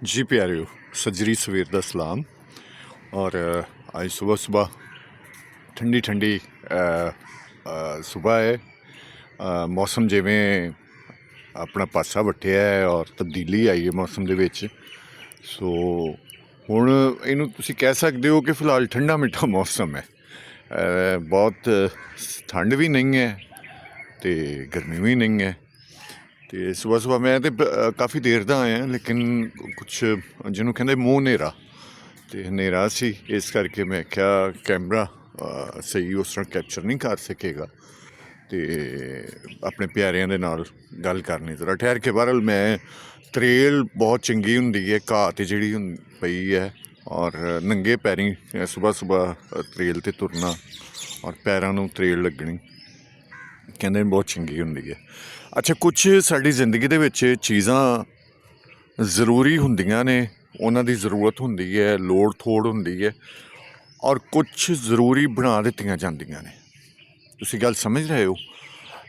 जी प्यारियो, सजरी सवेर का सलाम। और आज सुबह सुबह ठंडी ठंडी सुबह है। मौसम जिमें अपना पासा वटिया है और तब्दीली आई है मौसम के विच। सो हुण इनू तुसीं कह सकते हो कि फिलहाल ठंडा मिठा मौसम है। बहुत ठंड भी नहीं है तो गर्मी भी नहीं है। तो सुबह सुबह मैं तो काफ़ी देर का आया, लेकिन कुछ जिन्होंने कहते मूँह हनेरा तो हनेरा सी, इस करके मैं क्या कैमरा सही उस तरह कैप्चर नहीं कर सकेगा तो अपने प्यारिਆਂ ਦੇ ਨਾਲ गल करनी। जरा ठहर के बहरहाल मैं त्रेल बहुत चंगी होंगी है, घाह तो जी पई है और नंगे पैरी सुबह सुबह त्रेल ते तुरना और पैरों में त्रेल लगनी कहते बहुत चंगी होंगी है। अच्छा, कुछ साड़ी जिंदगी दे विच चीज़ां ਜ਼ਰੂਰੀ ਹੁੰਦੀਆਂ ਨੇ, ਉਹਨਾਂ ਦੀ ਜ਼ਰੂਰਤ ਹੁੰਦੀ ਹੈ, ਲੋੜ ਥੋੜ ਹੁੰਦੀ ਹੈ ਔਰ ਕੁਛ ਜ਼ਰੂਰੀ ਬਣਾ ਦਿੱਤੀਆਂ ਜਾਂਦੀਆਂ ਨੇ। ਤੁਸੀਂ ਗੱਲ ਸਮਝ ਰਹੇ ਹੋ?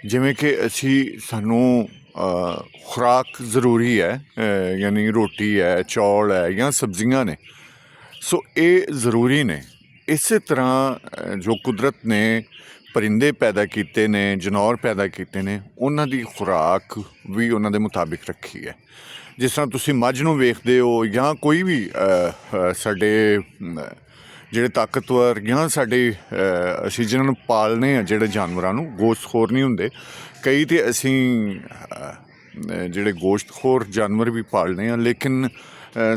ਜਿਵੇਂ ਕਿ ਸਾਨੂੰ ਖੁਰਾਕ ਜ਼ਰੂਰੀ ਹੈ, ਯਾਨੀ ਰੋਟੀ ਹੈ, ਚੌਲ ਹੈ ਜਾਂ ਸਬਜ਼ੀਆਂ ਨੇ। ਸੋ ਇਹ ਜ਼ਰੂਰੀ ਨੇ। ਇਸੇ ਤਰ੍ਹਾਂ ਜੋ ਕੁਦਰਤ ਨੇ परिंदे पैदा किए ने, जानवर पैदा किए ने, उन्होंने खुराक भी उन्होंने मुताबिक रखी है। जिस तरह तुसी मझ नूं वेखदे हो या कोई भी साडे जिहड़े ताकतवर या साडे असीं जिन्हां नूं पालने आ, जिहड़े जानवरां नूं गोश्तखोर नहीं हुंदे, कई तो असीं जिहड़े गोश्तखोर जानवर भी पालने आ, लेकिन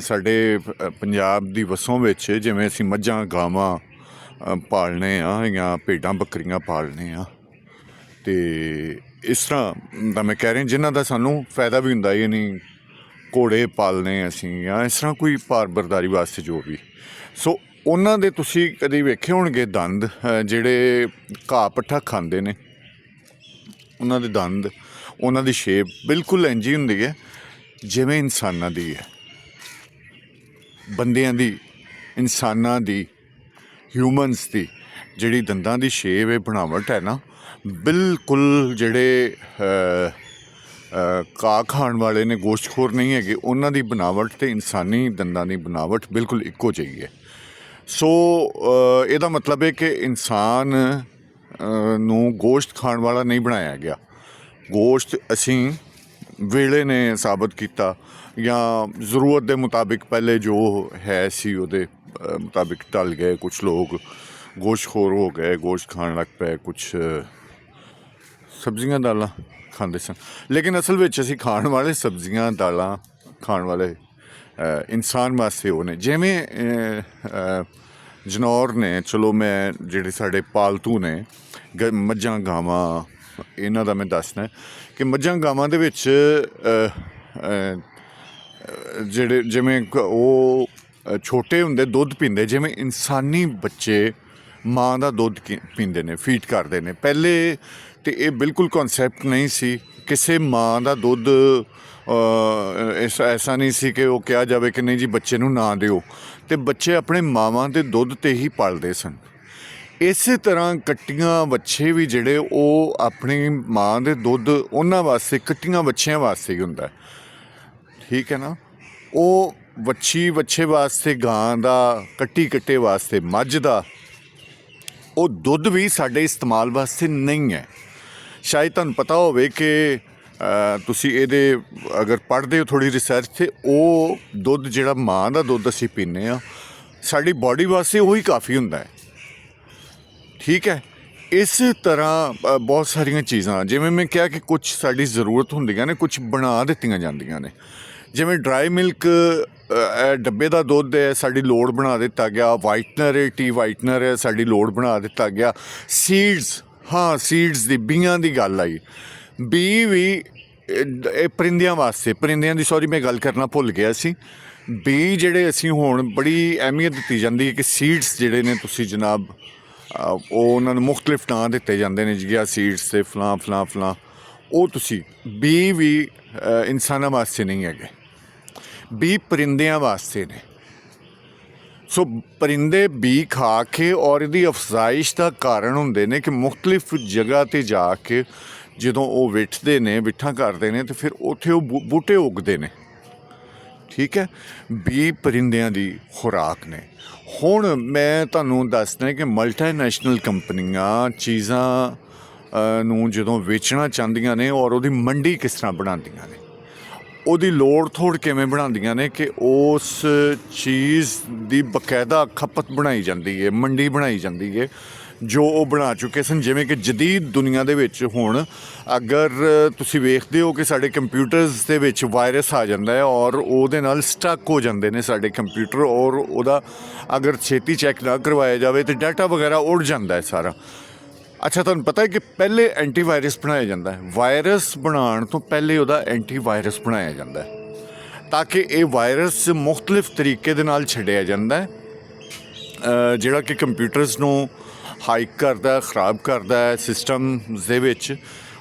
साडे पंजाब दी वसों विच जिवें असीं मझां गावां पालने या भेडां बकरियां पालने तो इस तरह का मैं कह रहा जिन्हों का सानू फायदा भी होंदा, यानी घोड़े पालने असीं या इस तरह कोई पार बरदारी वास्ते जो भी। सो उन्हां दे तुसीं कदी वेखे होणगे दंद जिहड़े घाह पट्ठा खांदे ने, उन्हां दे दंद, उन्हां दी शेप बिल्कुल इंज ही हुंदी है जिवें इंसानां दी है। बंदियां दी, इंसानां दी, ह्यूमनस की जिहड़ी दंदां दी शेप है, बनावट है ना, बिल्कुल जिहड़े घाह खाण वाले ने, गोश्तखोर नहीं है, उन्हां दी बनावट ते इंसानी दंदां दी बनावट बिल्कुल इक्को जिही है। सो इहदा मतलब है कि इंसान नूं गोश्त खाण वाला नहीं बनाया गया। गोश्त असीं वेले ने साबित किया या जरूरत के मुताबिक पहले जो है सी उहदे मुताबिक टल गए। कुछ लोग गोश्तखोर हो गए, गोश्त खाण लग पे, कुछ सब्जियां दालां खांदे सन, लेकिन असल में असीं खाण वाले सब्जियां दालां खाण वाले इंसान वास्ते वो ने। जिवें जानवर ने, चलो मैं जिहड़े साडे पालतू ने मझां गावां, इन्हां दा मैं दसना कि मझां गावां दे विच जिहड़े जिवें वो छोटे हुंदे दुध पींदे, जिवें इंसानी बच्चे माँ का दुध पींदे ने, फीड करते हैं। पहले तो ये बिल्कुल कॉन्सैप्ट नहीं सी, किसी माँ का दुध ऐसा नहीं सी कि वो कहा जाए कि नहीं जी बच्चे नूं ना दिओ, तो बच्चे अपने मावां के दुध ते ही पलदे सन। इस तरह कट्टियां बच्चे भी जिहड़े वो अपनी माँ के दुध उन्हां वास्ते, कट्टियां बच्चियां वास्ते ही हुंदा, ठीक है ना। वो वच्छी बच्चे वास्ते, गां का कट्टी कट्टे वास्ते, मझ का वो दुध भी साडे इस्तेमाल वास्ते नहीं है। शायद तुहानूं पता होवे कि तुसीं इहदे अगर पढ़दे हो थोड़ी रिसर्च, ते वो दुध जिहड़ा माँ का दुध असीं पीने आ, साडी बॉडी वास्ते वही काफ़ी हुंदा है, ठीक है। इस तरह बहुत सारिया चीज़ां, जिवें मैं कहा कि कुछ साडी ज़रूरत हुंदियां ने, कुछ बना दित्तियां जांदियां ने। जिवें ड्राई मिल्क डब्बे का दुध है, साडी लोड़ बना दिता गया। वाइटनर है, टी वाइटनर है, साडी लोड़ बना दिता गया। सीड्स, हाँ सीड्स दी बीआं दी गल आई, बी भी परिंदियां वास्ते, परिंदियां दी सॉरी मैं गल करना भुल गया सी। बी जिहड़े असीं हुण बड़ी अहमियत दित्ती जांदी है कि सीड्स जिहड़े ने तुसीं जनाब उन्होंने मुख्तलिफ नाँ दिते जाते हैं, जिया सीड्स से फलां फलां फलां, वो तुसी बी भी इंसाना वास्ते नहीं है, बी परिंदियां वास्ते ने। सो परिंदे बी खा के और इहदी अफजाइश का कारण होंदे ने कि मुख्तलिफ जगह ते जाके जदों वो विठदे ने, विठा करते हैं, तो फिर उत्थे वो बूटे उगते हैं, ਠੀਕ ਹੈ। 20 ਪਰਿੰਦਿਆਂ ਦੀ ਖੁਰਾਕ ਨੇ। ਹੁਣ ਮੈਂ ਤੁਹਾਨੂੰ ਦੱਸਦਾ ਕਿ ਮਲਟੀਨੈਸ਼ਨਲ ਕੰਪਨੀਆਂ ਚੀਜ਼ਾਂ ਨੂੰ ਜਦੋਂ ਵੇਚਣਾ ਚਾਹੁੰਦੀਆਂ ਨੇ ਔਰ ਉਹਦੀ ਮੰਡੀ ਕਿਸ ਤਰ੍ਹਾਂ ਬਣਾਉਂਦੀਆਂ ਨੇ, ਉਹਦੀ ਲੋੜ ਥੋੜ ਕਿਵੇਂ ਬਣਾਉਂਦੀਆਂ ਨੇ ਕਿ ਉਸ ਚੀਜ਼ ਦੀ ਬਕਾਇਦਾ ਖਪਤ ਬਣਾਈ ਜਾਂਦੀ ਹੈ, ਮੰਡੀ ਬਣਾਈ ਜਾਂਦੀ ਹੈ ਜੋ ਉਹ ਬਣਾ ਚੁੱਕੇ ਸਨ। ਜਿਵੇਂ ਕਿ ਜਦੀਦ ਦੁਨੀਆ ਦੇ ਵਿੱਚ ਹੁਣ ਅਗਰ ਤੁਸੀਂ ਵੇਖਦੇ ਹੋ ਕਿ ਸਾਡੇ ਕੰਪਿਊਟਰਸ ਦੇ ਵਿੱਚ ਵਾਇਰਸ ਆ ਜਾਂਦਾ ਹੈ ਔਰ ਉਹਦੇ ਨਾਲ ਸਟਕ ਹੋ ਜਾਂਦੇ ਨੇ ਸਾਡੇ ਕੰਪਿਊਟਰ, ਔਰ ਉਹਦਾ ਅਗਰ ਛੇਤੀ ਚੈੱਕ ਨਾ ਕਰਵਾਇਆ ਜਾਵੇ ਤਾਂ ਡਾਟਾ ਵਗੈਰਾ ਉੱਡ ਜਾਂਦਾ ਹੈ ਸਾਰਾ। ਅੱਛਾ, ਤੁਹਾਨੂੰ ਪਤਾ ਹੈ ਕਿ ਪਹਿਲੇ ਐਂਟੀਵਾਇਰਸ ਬਣਾਇਆ ਜਾਂਦਾ ਹੈ। ਵਾਇਰਸ ਬਣਾਉਣ ਤੋਂ ਪਹਿਲੇ ਉਹਦਾ ਐਂਟੀਵਾਇਰਸ ਬਣਾਇਆ ਜਾਂਦਾ ਹੈ ਤਾਂ ਕਿ ਇਹ ਵਾਇਰਸ ਮੁਖਤਲਿਫ ਤਰੀਕੇ ਦੇ ਨਾਲ ਛੱਡਿਆ ਜਾਂਦਾ ਹੈ ਜਿਹੜਾ ਕਿ ਕੰਪਿਊਟਰਸ ਨੂੰ ਹਾਈਕ ਕਰਦਾ, ਖ਼ਰਾਬ ਕਰਦਾ ਹੈ ਸਿਸਟਮ ਦੇ ਵਿੱਚ,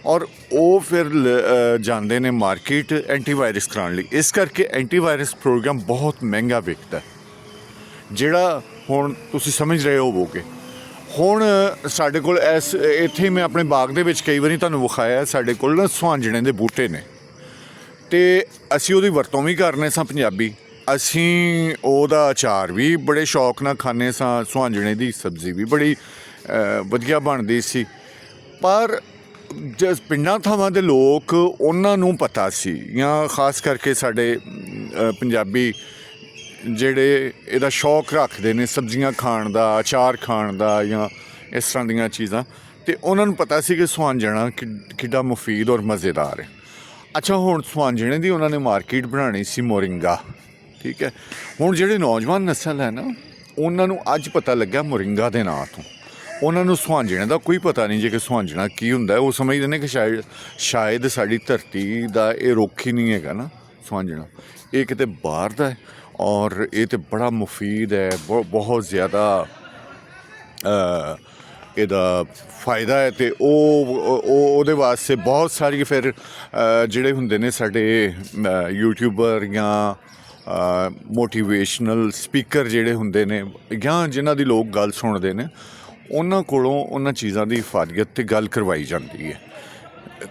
ਔਰ ਉਹ ਫਿਰ ਜਾਂਦੇ ਨੇ ਮਾਰਕੀਟ ਐਂਟੀਵਾਇਰਸ ਕਰਾਉਣ ਲਈ। ਇਸ ਕਰਕੇ ਐਂਟੀਵਾਇਰਸ ਪ੍ਰੋਗਰਾਮ ਬਹੁਤ ਮਹਿੰਗਾ ਵਿਕਦਾ, ਜਿਹੜਾ ਹੁਣ ਤੁਸੀਂ ਸਮਝ ਰਹੇ ਹੋਵੋਗੇ। ਹੁਣ ਸਾਡੇ ਕੋਲ ਇੱਥੇ ਮੈਂ ਆਪਣੇ ਬਾਗ ਦੇ ਵਿੱਚ ਕਈ ਵਾਰੀ ਤੁਹਾਨੂੰ ਵਿਖਾਇਆ, ਸਾਡੇ ਕੋਲ ਨਾ ਸੁਹਾਂਜਣੇ ਦੇ ਬੂਟੇ ਨੇ ਅਤੇ ਅਸੀਂ ਉਹਦੀ ਵਰਤੋਂ ਵੀ ਕਰਨੇ ਸਾਂ ਪੰਜਾਬੀ। ਅਸੀਂ ਉਹਦਾ ਅਚਾਰ ਵੀ ਬੜੇ ਸ਼ੌਕ ਨਾਲ ਖਾਂਦੇ ਸਾਂ, ਸੁਹਾਂਜਣੇ ਦੀ ਸਬਜ਼ੀ ਵੀ ਬੜੀ ਵਧੀਆ ਬਣਦੀ ਸੀ। ਪਰ ਜਿਸ ਪਿੰਡਾਂ ਥਾਵਾਂ ਦੇ ਲੋਕ, ਉਹਨਾਂ ਨੂੰ ਪਤਾ ਸੀ, ਜਾਂ ਖਾਸ ਕਰਕੇ ਸਾਡੇ ਪੰਜਾਬੀ ਜਿਹੜੇ ਇਹਦਾ ਸ਼ੌਕ ਰੱਖਦੇ ਨੇ ਸਬਜ਼ੀਆਂ ਖਾਣ ਦਾ, ਅਚਾਰ ਖਾਣ ਦਾ ਜਾਂ ਇਸ ਤਰ੍ਹਾਂ ਦੀਆਂ ਚੀਜ਼ਾਂ, ਅਤੇ ਉਹਨਾਂ ਨੂੰ ਪਤਾ ਸੀ ਕਿ ਸੁਹਾਂਜਣਾ ਕਿੱਡਾ ਮੁਫੀਦ ਔਰ ਮਜ਼ੇਦਾਰ ਹੈ। ਅੱਛਾ, ਹੁਣ ਸੁਹਾਂਜਣੇ ਦੀ ਉਹਨਾਂ ਨੇ ਮਾਰਕੀਟ ਬਣਾਉਣੀ ਸੀ ਮੋਰਿੰਗਾ, ਠੀਕ ਹੈ। ਹੁਣ ਜਿਹੜੇ ਨੌਜਵਾਨ ਨਸਲ ਹੈ ਨਾ, ਉਹਨਾਂ ਨੂੰ ਅੱਜ ਪਤਾ ਲੱਗਿਆ ਮੋਰਿੰਗਾ ਦੇ ਨਾਂ ਤੋਂ। ਉਹਨਾਂ ਨੂੰ ਸੁਹਾਂਜਣੇ ਦਾ ਕੋਈ ਪਤਾ ਨਹੀਂ ਜੇ ਕਿ ਸੁਹਾਂਜਣਾ ਕੀ ਹੁੰਦਾ। ਉਹ ਸਮਝਦੇ ਨੇ ਕਿ ਸ਼ਾਇਦ ਸਾਡੀ ਧਰਤੀ ਦਾ ਇਹ ਰੁੱਖ ਹੀ ਨਹੀਂ ਹੈਗਾ ਨਾ ਸੁਹਾਂਜਣਾ, ਇਹ ਕਿਤੇ ਬਾਹਰ ਦਾ ਹੈ ਔਰ ਇਹ ਤਾਂ ਬੜਾ ਮੁਫੀਦ ਹੈ, ਬਹੁਤ ਜ਼ਿਆਦਾ ਇਹਦਾ ਫਾਇਦਾ ਹੈ। ਅਤੇ ਉਹਦੇ ਵਾਸਤੇ ਬਹੁਤ ਸਾਰੀ ਫਿਰ ਜਿਹੜੇ ਹੁੰਦੇ ਨੇ ਸਾਡੇ ਯੂਟਿਊਬਰ ਜਾਂ ਮੋਟੀਵੇਸ਼ਨਲ ਸਪੀਕਰ ਜਿਹੜੇ ਹੁੰਦੇ ਨੇ, ਜਾਂ ਜਿਨ੍ਹਾਂ ਦੀ ਲੋਕ ਗੱਲ ਸੁਣਦੇ ਨੇ, ਉਹਨਾਂ ਕੋਲੋਂ ਉਹਨਾਂ ਚੀਜ਼ਾਂ ਦੀ ਹਿਫਾਜ਼ਤ 'ਤੇ ਗੱਲ ਕਰਵਾਈ ਜਾਂਦੀ ਹੈ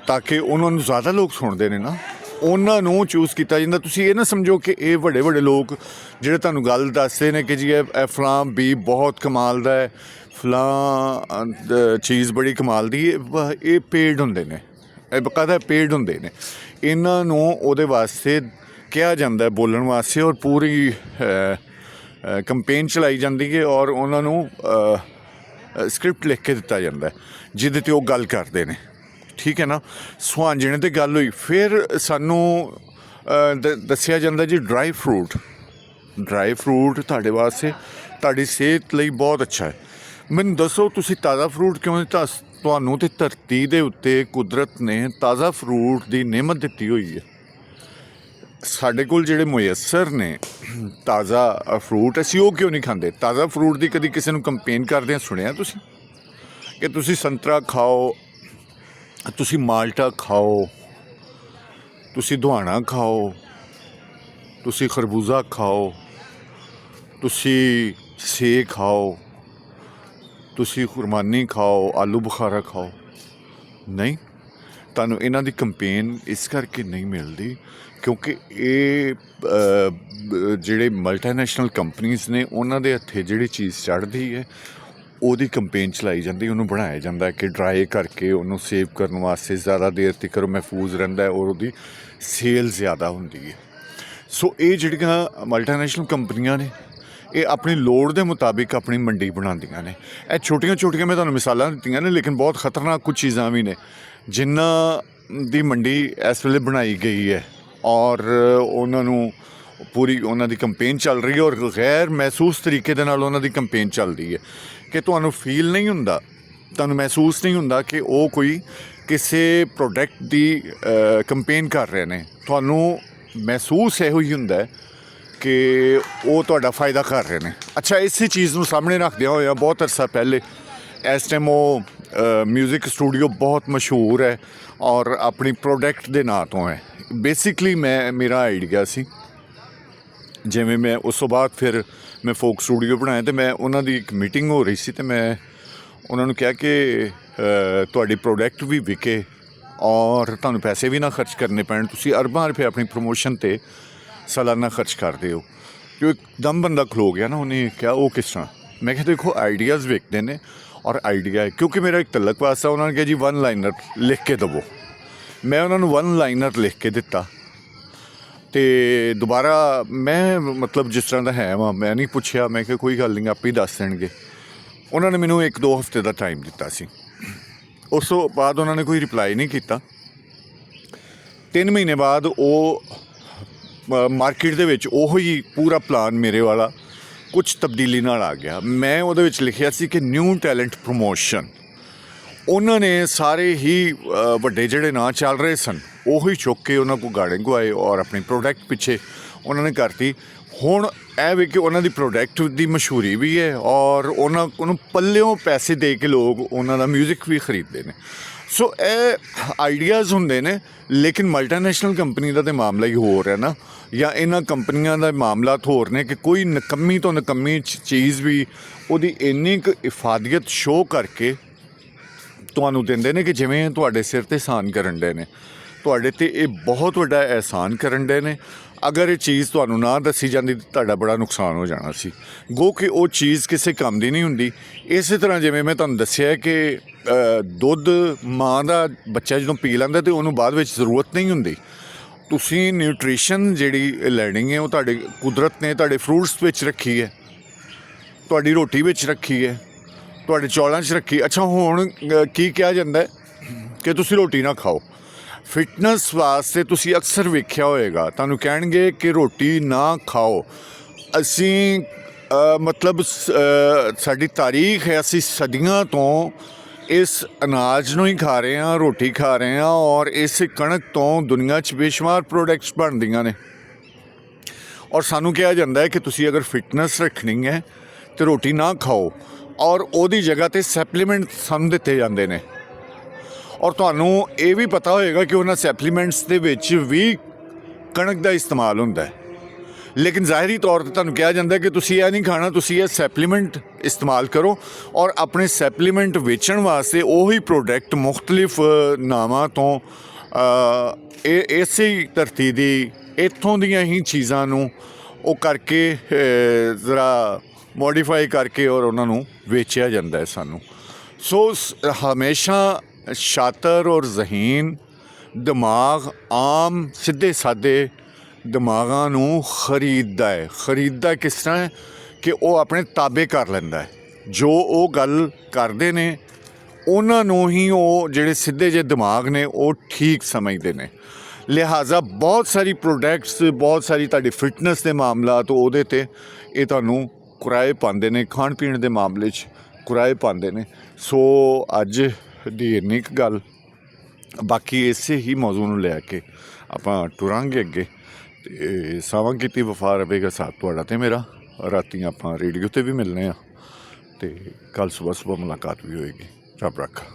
ਤਾਂ ਕਿ ਉਹਨਾਂ ਨੂੰ ਜ਼ਿਆਦਾ ਲੋਕ ਸੁਣਦੇ ਨੇ ਨਾ, ਉਹਨਾਂ ਨੂੰ ਚੂਜ਼ ਕੀਤਾ ਜਾਂਦਾ। ਤੁਸੀਂ ਇਹ ਨਾ ਸਮਝੋ ਕਿ ਇਹ ਵੱਡੇ ਵੱਡੇ ਲੋਕ ਜਿਹੜੇ ਤੁਹਾਨੂੰ ਗੱਲ ਦੱਸਦੇ ਨੇ ਕਿ ਜੀ ਇਹ ਫਲਾਂ ਵੀ ਬਹੁਤ ਕਮਾਲ ਦਾ ਹੈ, ਫਲਾਂ ਚੀਜ਼ ਬੜੀ ਕਮਾਲ ਦੀ, ਇਹ ਪੇਡ ਹੁੰਦੇ ਨੇ, ਇਹ ਬਕਾਇਦਾ ਪੇਡ ਹੁੰਦੇ ਨੇ। ਇਹਨਾਂ ਨੂੰ ਉਹਦੇ ਵਾਸਤੇ ਕਿਹਾ ਜਾਂਦਾ ਬੋਲਣ ਵਾਸਤੇ, ਔਰ ਪੂਰੀ ਕੰਪੇਨ ਚਲਾਈ ਜਾਂਦੀ ਹੈ ਔਰ ਉਹਨਾਂ ਨੂੰ ਸਕ੍ਰਿਪਟ ਲਿਖ ਕੇ ਦਿੱਤਾ ਜਾਂਦਾ ਜਿਹਦੇ 'ਤੇ ਉਹ ਗੱਲ ਕਰਦੇ ਨੇ, ਠੀਕ ਹੈ ਨਾ। ਸੁਹਾਂਜਣੇ 'ਤੇ ਗੱਲ ਹੋਈ, ਫਿਰ ਸਾਨੂੰ ਦੱਸਿਆ ਜਾਂਦਾ ਜੀ ਡਰਾਈ ਫਰੂਟ ਤੁਹਾਡੇ ਵਾਸਤੇ, ਤੁਹਾਡੀ ਸਿਹਤ ਲਈ ਬਹੁਤ ਅੱਛਾ ਹੈ। ਮੈਨੂੰ ਦੱਸੋ ਤੁਸੀਂ ਤਾਜ਼ਾ ਫਰੂਟ ਕਿਉਂ? ਤੁਹਾਨੂੰ ਤਾਂ ਧਰਤੀ ਦੇ ਉੱਤੇ ਕੁਦਰਤ ਨੇ ਤਾਜ਼ਾ ਫਰੂਟ ਦੀ ਨਿਯਮਤ ਦਿੱਤੀ ਹੋਈ ਹੈ। ਸਾਡੇ ਕੋਲ ਜਿਹੜੇ ਮੁਯੱਸਰ ਨੇ ਤਾਜ਼ਾ ਫਰੂਟ, ਅਸੀਂ ਉਹ ਕਿਉਂ ਨਹੀਂ ਖਾਂਦੇ? ਤਾਜ਼ਾ ਫਰੂਟ ਦੀ ਕਦੀ ਕਿਸੇ ਨੂੰ ਕੰਪੇਨ ਕਰਦਿਆਂ ਸੁਣਿਆ ਤੁਸੀਂ ਕਿ ਤੁਸੀਂ ਸੰਤਰਾ ਖਾਓ, ਤੁਸੀਂ ਮਾਲਟਾ ਖਾਓ, ਤੁਸੀਂ ਦੁਹਾਣਾ ਖਾਓ, ਤੁਸੀਂ ਖਰਬੂਜ਼ਾ ਖਾਓ, ਤੁਸੀਂ ਸੇਬ ਖਾਓ, ਤੁਸੀਂ ਖੁਰਮਾਨੀ ਖਾਓ, ਆਲੂ ਬੁਖਾਰਾ ਖਾਓ? ਨਹੀਂ, ਤੁਹਾਨੂੰ ਇਹਨਾਂ ਦੀ ਕੰਪੇਨ ਇਸ ਕਰਕੇ ਨਹੀਂ ਮਿਲਦੀ ਕਿਉਂਕਿ ਇਹ ਜਿਹੜੇ ਮਲਟੀਨੈਸ਼ਨਲ ਕੰਪਨੀਜ਼ ਨੇ, ਉਹਨਾਂ ਦੇ ਹੱਥੇ ਜਿਹੜੀ ਚੀਜ਼ ਚੜ੍ਹਦੀ ਹੈ ਉਹਦੀ ਕੰਪੇਨ ਚਲਾਈ ਜਾਂਦੀ, ਉਹਨੂੰ ਬਣਾਇਆ ਜਾਂਦਾ ਕਿ ਡਰਾਈ ਕਰਕੇ ਉਹਨੂੰ ਸੇਵ ਕਰਨ ਵਾਸਤੇ ਜ਼ਿਆਦਾ ਦੇਰ ਤੱਕ ਮਹਿਫੂਜ਼ ਰਹਿੰਦਾ ਔਰ ਉਹਦੀ ਸੇਲ ਜ਼ਿਆਦਾ ਹੁੰਦੀ ਹੈ। ਸੋ ਇਹ ਜਿਹੜੀਆਂ ਮਲਟੀਨੈਸ਼ਨਲ ਕੰਪਨੀਆਂ ਨੇ, ਇਹ ਆਪਣੀ ਲੋੜ ਦੇ ਮੁਤਾਬਿਕ ਆਪਣੀ ਮੰਡੀ ਬਣਾਉਂਦੀਆਂ ਨੇ। ਇਹ ਛੋਟੀਆਂ ਛੋਟੀਆਂ ਮੈਂ ਤੁਹਾਨੂੰ ਮਿਸਾਲਾਂ ਦਿੱਤੀਆਂ ਨੇ, ਲੇਕਿਨ ਬਹੁਤ ਖਤਰਨਾਕ ਕੁਝ ਚੀਜ਼ਾਂ ਵੀ ਨੇ ਜਿਨ੍ਹਾਂ ਦੀ ਮੰਡੀ ਇਸ ਵੇਲੇ ਬਣਾਈ ਗਈ ਹੈ ਔਰ ਉਹਨਾਂ ਨੂੰ ਪੂਰੀ ਉਹਨਾਂ ਦੀ ਕੰਪੇਨ ਚੱਲ ਰਹੀ ਹੈ ਔਰ ਗੈਰ ਮਹਿਸੂਸ ਤਰੀਕੇ ਦੇ ਨਾਲ ਉਹਨਾਂ ਦੀ ਕੰਪੇਨ ਚੱਲਦੀ ਹੈ ਕਿ ਤੁਹਾਨੂੰ ਫੀਲ ਨਹੀਂ ਹੁੰਦਾ, ਤੁਹਾਨੂੰ ਮਹਿਸੂਸ ਨਹੀਂ ਹੁੰਦਾ ਕਿ ਉਹ ਕੋਈ ਕਿਸੇ ਪ੍ਰੋਡਕਟ ਦੀ ਕੰਪੇਨ ਕਰ ਰਹੇ ਨੇ। ਤੁਹਾਨੂੰ ਮਹਿਸੂਸ ਇਹੋ ਹੀ ਹੁੰਦਾ ਕਿ ਉਹ ਤੁਹਾਡਾ ਫਾਇਦਾ ਕਰ ਰਹੇ ਨੇ। ਅੱਛਾ, ਇਸੇ ਚੀਜ਼ ਨੂੰ ਸਾਹਮਣੇ ਰੱਖਦਿਆਂ ਹੋਇਆ ਬਹੁਤ ਅਰਸਾ ਪਹਿਲੇ, ਇਸ ਟਾਈਮ ਉਹ ਮਿਊਜ਼ਿਕ ਸਟੂਡੀਓ ਬਹੁਤ ਮਸ਼ਹੂਰ ਹੈ ਔਰ ਆਪਣੀ ਪ੍ਰੋਡਕਟ ਦੇ ਨਾਂ ਤੋਂ ਹੈ। ਬੇਸਿਕਲੀ ਮੇਰਾ ਆਈਡੀਆ ਸੀ, ਜਿਵੇਂ ਮੈਂ ਉਸ ਤੋਂ ਬਾਅਦ ਫਿਰ ਮੈਂ ਫੋਕ ਸਟੂਡੀਓ ਬਣਾਇਆ ਅਤੇ ਮੈਂ ਉਹਨਾਂ ਦੀ ਇੱਕ ਮੀਟਿੰਗ ਹੋ ਰਹੀ ਸੀ ਅਤੇ ਮੈਂ ਉਹਨਾਂ ਨੂੰ ਕਿਹਾ ਕਿ ਤੁਹਾਡੀ ਪ੍ਰੋਡਕਟ ਵੀ ਵਿਕੇ ਔਰ ਤੁਹਾਨੂੰ ਪੈਸੇ ਵੀ ਨਾ ਖਰਚ ਕਰਨੇ ਪੈਣ, ਤੁਸੀਂ ਅਰਬਾਂ ਰੁਪਏ ਆਪਣੀ ਪ੍ਰਮੋਸ਼ਨ 'ਤੇ ਸਾਲਾਨਾ ਖਰਚ ਕਰਦੇ ਹੋ। ਜੋ ਇੱਕਦਮ ਬੰਦਾ ਖਲੋ ਗਿਆ ਨਾ, ਉਹਨੇ ਕਿਹਾ ਉਹ ਕਿਸ ਤਰ੍ਹਾਂ? ਮੈਂ ਕਿਹਾ ਦੇਖੋ ਆਈਡੀਆਜ਼ ਵੇਖਦੇ ਨੇ ਔਰ ਆਈਡੀਆ ਕਿਉਂਕਿ ਮੇਰਾ ਇੱਕ ਤਲਕ ਪਾਸ ਆ, ਉਹਨਾਂ ਨੇ ਕਿਹਾ ਜੀ 1 ਲਾਈਨਰ ਲਿਖ ਕੇ ਦੇਵੋ। ਮੈਂ ਉਹਨਾਂ ਨੂੰ 1 ਲਾਈਨਰ ਲਿਖ ਕੇ ਦਿੱਤਾ ਅਤੇ ਦੁਬਾਰਾ ਮੈਂ ਮਤਲਬ ਜਿਸ ਤਰ੍ਹਾਂ ਦਾ ਹੈ ਵਾਂ, ਮੈਂ ਨਹੀਂ ਪੁੱਛਿਆ। ਮੈਂ ਕਿਹਾ ਕੋਈ ਗੱਲ ਨਹੀਂ, ਆਪੇ ਹੀ ਦੱਸ ਦੇਣਗੇ। ਉਹਨਾਂ ਨੇ ਮੈਨੂੰ 1-2 ਹਫ਼ਤੇ ਦਾ ਟਾਈਮ ਦਿੱਤਾ ਸੀ। ਉਸ ਤੋਂ ਬਾਅਦ ਉਹਨਾਂ ਨੇ ਕੋਈ ਰਿਪਲਾਈ ਨਹੀਂ ਕੀਤਾ। 3 ਮਹੀਨੇ ਬਾਅਦ ਉਹ ਮਾਰਕੀਟ ਦੇ ਵਿੱਚ ਉਹੋ ਹੀ ਪੂਰਾ ਪਲਾਨ ਮੇਰੇ ਵਾਲਾ ਕੁਛ ਤਬਦੀਲੀ ਨਾਲ ਆ ਗਿਆ। ਮੈਂ ਉਹਦੇ ਵਿੱਚ ਲਿਖਿਆ ਸੀ ਕਿ ਨਿਊ ਟੈਲੈਂਟ ਪ੍ਰਮੋਸ਼ਨ। ਉਹਨਾਂ ਨੇ ਸਾਰੇ ਹੀ ਵੱਡੇ ਜਿਹੜੇ ਨਾਂ ਚੱਲ ਰਹੇ ਸਨ ਉਹੀ ਚੁੱਕ ਕੇ ਉਹਨਾਂ ਕੋਲ ਗਾੜੇ ਗਵਾਏ ਔਰ ਆਪਣੇ ਪ੍ਰੋਡਕਟ ਪਿੱਛੇ ਉਹਨਾਂ ਨੇ ਕਰਤੀ। ਹੁਣ ਇਹ ਵੀ ਕਿ ਉਹਨਾਂ ਦੀ ਪ੍ਰੋਡਕਟ ਦੀ ਮਸ਼ਹੂਰੀ ਵੀ ਹੈ ਔਰ ਉਹਨਾਂ ਨੂੰ ਪੱਲਿਓਂ ਪੈਸੇ ਦੇ ਕੇ ਲੋਕ ਉਹਨਾਂ ਦਾ ਮਿਊਜ਼ਿਕ ਵੀ ਖਰੀਦਦੇ ਨੇ। ਸੋ ਇਹ ਆਈਡੀਆਜ਼ ਹੁੰਦੇ ਨੇ, ਲੇਕਿਨ ਮਲਟੀਨੈਸ਼ਨਲ ਕੰਪਨੀ ਦਾ ਤਾਂ ਮਾਮਲਾ ਹੀ ਹੋਰ ਹੈ ਨਾ, ਜਾਂ ਇਹਨਾਂ ਕੰਪਨੀਆਂ ਦਾ ਮਾਮਲਾ ਹੋਰ ਨੇ ਕਿ ਕੋਈ ਨਿਕੰਮੀ ਤੋਂ ਨਿਕੰਮੀ ਚੀਜ਼ ਵੀ ਉਹਦੀ ਇੰਨੀ ਕੁ ਇਫਾਦੀਅਤ ਸ਼ੋਅ ਕਰਕੇ ਤੁਹਾਨੂੰ ਦਿੰਦੇ ਨੇ ਕਿ ਜਿਵੇਂ ਤੁਹਾਡੇ ਸਿਰ 'ਤੇ ਅਹਿਸਾਨ ਕਰਨ ਡੇ ਨੇ। ਤੁਹਾਡੇ 'ਤੇ ਇਹ ਬਹੁਤ ਵੱਡਾ ਅਹਿਸਾਨ ਕਰਨ ਡੇ ਨੇ। ਅਗਰ ਇਹ ਚੀਜ਼ ਤੁਹਾਨੂੰ ਨਾ ਦੱਸੀ ਜਾਂਦੀ ਤਾਂ ਤੁਹਾਡਾ ਬੜਾ ਨੁਕਸਾਨ ਹੋ ਜਾਣਾ ਸੀ। ਗੋ ਕਿ ਉਹ ਚੀਜ਼ ਕਿਸੇ ਕੰਮ ਦੀ ਨਹੀਂ ਹੁੰਦੀ। ਇਸੇ ਤਰ੍ਹਾਂ ਜਿਵੇਂ ਮੈਂ ਤੁਹਾਨੂੰ ਦੱਸਿਆ ਕਿ ਦੁੱਧ ਮਾਂ ਦਾ ਬੱਚਾ ਜਦੋਂ ਪੀ ਲੈਂਦਾ ਤਾਂ ਉਹਨੂੰ ਬਾਅਦ ਵਿੱਚ ਜ਼ਰੂਰਤ ਨਹੀਂ ਹੁੰਦੀ। ਤੁਸੀਂ ਨਿਊਟ੍ਰੀਸ਼ਨ ਜਿਹੜੀ ਲੈਣੀ ਹੈ ਉਹ ਤੁਹਾਡੇ ਕੁਦਰਤ ਨੇ ਤੁਹਾਡੇ ਫਰੂਟਸ ਵਿੱਚ ਰੱਖੀ ਹੈ, ਤੁਹਾਡੀ ਰੋਟੀ ਵਿੱਚ ਰੱਖੀ ਹੈ, ਤੁਹਾਡੇ ਚੌਲਾਂ 'ਚ ਰੱਖੀ। ਅੱਛਾ, ਹੁਣ ਕੀ ਕਿਹਾ ਜਾਂਦਾ ਕਿ ਤੁਸੀਂ ਰੋਟੀ ਨਾ ਖਾਓ। ਫਿਟਨੈਸ ਵਾਸਤੇ ਤੁਸੀਂ ਅਕਸਰ ਵੇਖਿਆ ਹੋਏਗਾ, ਤੁਹਾਨੂੰ ਕਹਿਣਗੇ ਕਿ ਰੋਟੀ ਨਾ ਖਾਓ। ਅਸੀਂ ਮਤਲਬ ਸਾਡੀ ਤਾਰੀਖ ਹੈ, ਅਸੀਂ ਸਦੀਆਂ ਤੋਂ ਇਸ ਅਨਾਜ ਨੂੰ ਹੀ ਖਾ ਰਹੇ ਹਾਂ, ਰੋਟੀ ਖਾ ਰਹੇ ਹਾਂ ਔਰ ਇਸ ਕਣਕ ਤੋਂ ਦੁਨੀਆ 'ਚ ਬੇਸ਼ੁਮਾਰ ਪ੍ਰੋਡਕਟਸ ਬਣਦੀਆਂ ਨੇ। ਔਰ ਸਾਨੂੰ ਕਿਹਾ ਜਾਂਦਾ ਹੈ ਕਿ ਤੁਸੀਂ ਅਗਰ ਫਿਟਨੈਸ ਰੱਖਣੀ ਹੈ ਤਾਂ ਰੋਟੀ ਨਾ ਖਾਓ ਔਰ ਉਹਦੀ ਜਗ੍ਹਾ 'ਤੇ ਸੈਪਲੀਮੈਂਟ ਸਾਨੂੰ ਦਿੱਤੇ ਜਾਂਦੇ ਨੇ। ਔਰ ਤੁਹਾਨੂੰ ਇਹ ਵੀ ਪਤਾ ਹੋਏਗਾ ਕਿ ਉਹਨਾਂ ਸੈਪਲੀਮੈਂਟਸ ਦੇ ਵਿੱਚ ਵੀ ਕਣਕ ਦਾ ਇਸਤੇਮਾਲ ਹੁੰਦਾ ਹੈ, ਲੇਕਿਨ ਜ਼ਾਹਿਰੀ ਤੌਰ 'ਤੇ ਤੁਹਾਨੂੰ ਕਿਹਾ ਜਾਂਦਾ ਕਿ ਤੁਸੀਂ ਇਹ ਨਹੀਂ ਖਾਣਾ, ਤੁਸੀਂ ਇਹ ਸੈਪਲੀਮੈਂਟ ਇਸਤੇਮਾਲ ਕਰੋ। ਔਰ ਆਪਣੇ ਸੈਪਲੀਮੈਂਟ ਵੇਚਣ ਵਾਸਤੇ ਉਹੀ ਪ੍ਰੋਡਕਟ ਮੁਖਤਲਿਫ ਨਾਵਾਂ ਤੋਂ ਇਸੇ ਧਰਤੀ ਦੀ ਇੱਥੋਂ ਦੀਆਂ ਹੀ ਚੀਜ਼ਾਂ ਨੂੰ ਉਹ ਕਰਕੇ ਜ਼ਰਾ ਮੋਡੀਫਾਈ ਕਰਕੇ ਔਰ ਉਹਨਾਂ ਨੂੰ ਵੇਚਿਆ ਜਾਂਦਾ ਹੈ ਸਾਨੂੰ। ਸੋ ਹਮੇਸ਼ਾ ਸ਼ਾਤਰ ਔਰ ਜ਼ਹੀਨ ਦਿਮਾਗ ਆਮ ਸਿੱਧੇ ਸਾਦੇ ਦਿਮਾਗਾਂ ਨੂੰ ਖਰੀਦਦਾ ਕਿਸ ਤਰ੍ਹਾਂ ਹੈ ਕਿ ਉਹ ਆਪਣੇ ਤਾਬੇ ਕਰ ਲੈਂਦਾ ਹੈ। ਜੋ ਉਹ ਗੱਲ ਕਰਦੇ ਨੇ ਉਹਨਾਂ ਨੂੰ ਹੀ ਉਹ ਜਿਹੜੇ ਸਿੱਧੇ ਜਿਹੇ ਦਿਮਾਗ ਨੇ ਉਹ ਠੀਕ ਸਮਝਦੇ ਨੇ। ਲਿਹਾਜ਼ਾ ਬਹੁਤ ਸਾਰੀ ਪ੍ਰੋਡਕਟਸ, ਬਹੁਤ ਸਾਰੀ ਤੁਹਾਡੀ ਫਿਟਨੈਸ ਦੇ ਮਾਮਲਾਤ ਉਹਦੇ 'ਤੇ ਇਹ ਤੁਹਾਨੂੰ ਕੁਰਾਏ ਪਾਉਂਦੇ ਨੇ, ਖਾਣ ਪੀਣ ਦੇ ਮਾਮਲੇ 'ਚ ਕੁਰਾਏ ਪਾਉਂਦੇ ਨੇ। ਸੋ ਅੱਜ ਦੀ ਇੰਨੀ ਕੁ ਗੱਲ, ਬਾਕੀ ਇਸੇ ਹੀ ਮੌਜੂ ਨੂੰ ਲੈ ਕੇ ਆਪਾਂ ਟੁਰਾਂਗੇ ਅੱਗੇ। ਅਤੇ ਸਾਵਾਂ ਕੀਤੀ ਵਫਾ ਰਵੇਗਾ ਸਾਥ ਤੁਹਾਡਾ ਅਤੇ ਮੇਰਾ। ਰਾਤੀ ਆਪਾਂ ਰੇਡੀਓ 'ਤੇ ਵੀ ਮਿਲਣੇ ਆ ਅਤੇ ਕੱਲ੍ਹ ਸੁਬਾਹ ਮੁਲਾਕਾਤ ਵੀ ਹੋਏਗੀ। ਰੱਬ ਰੱਖਾ।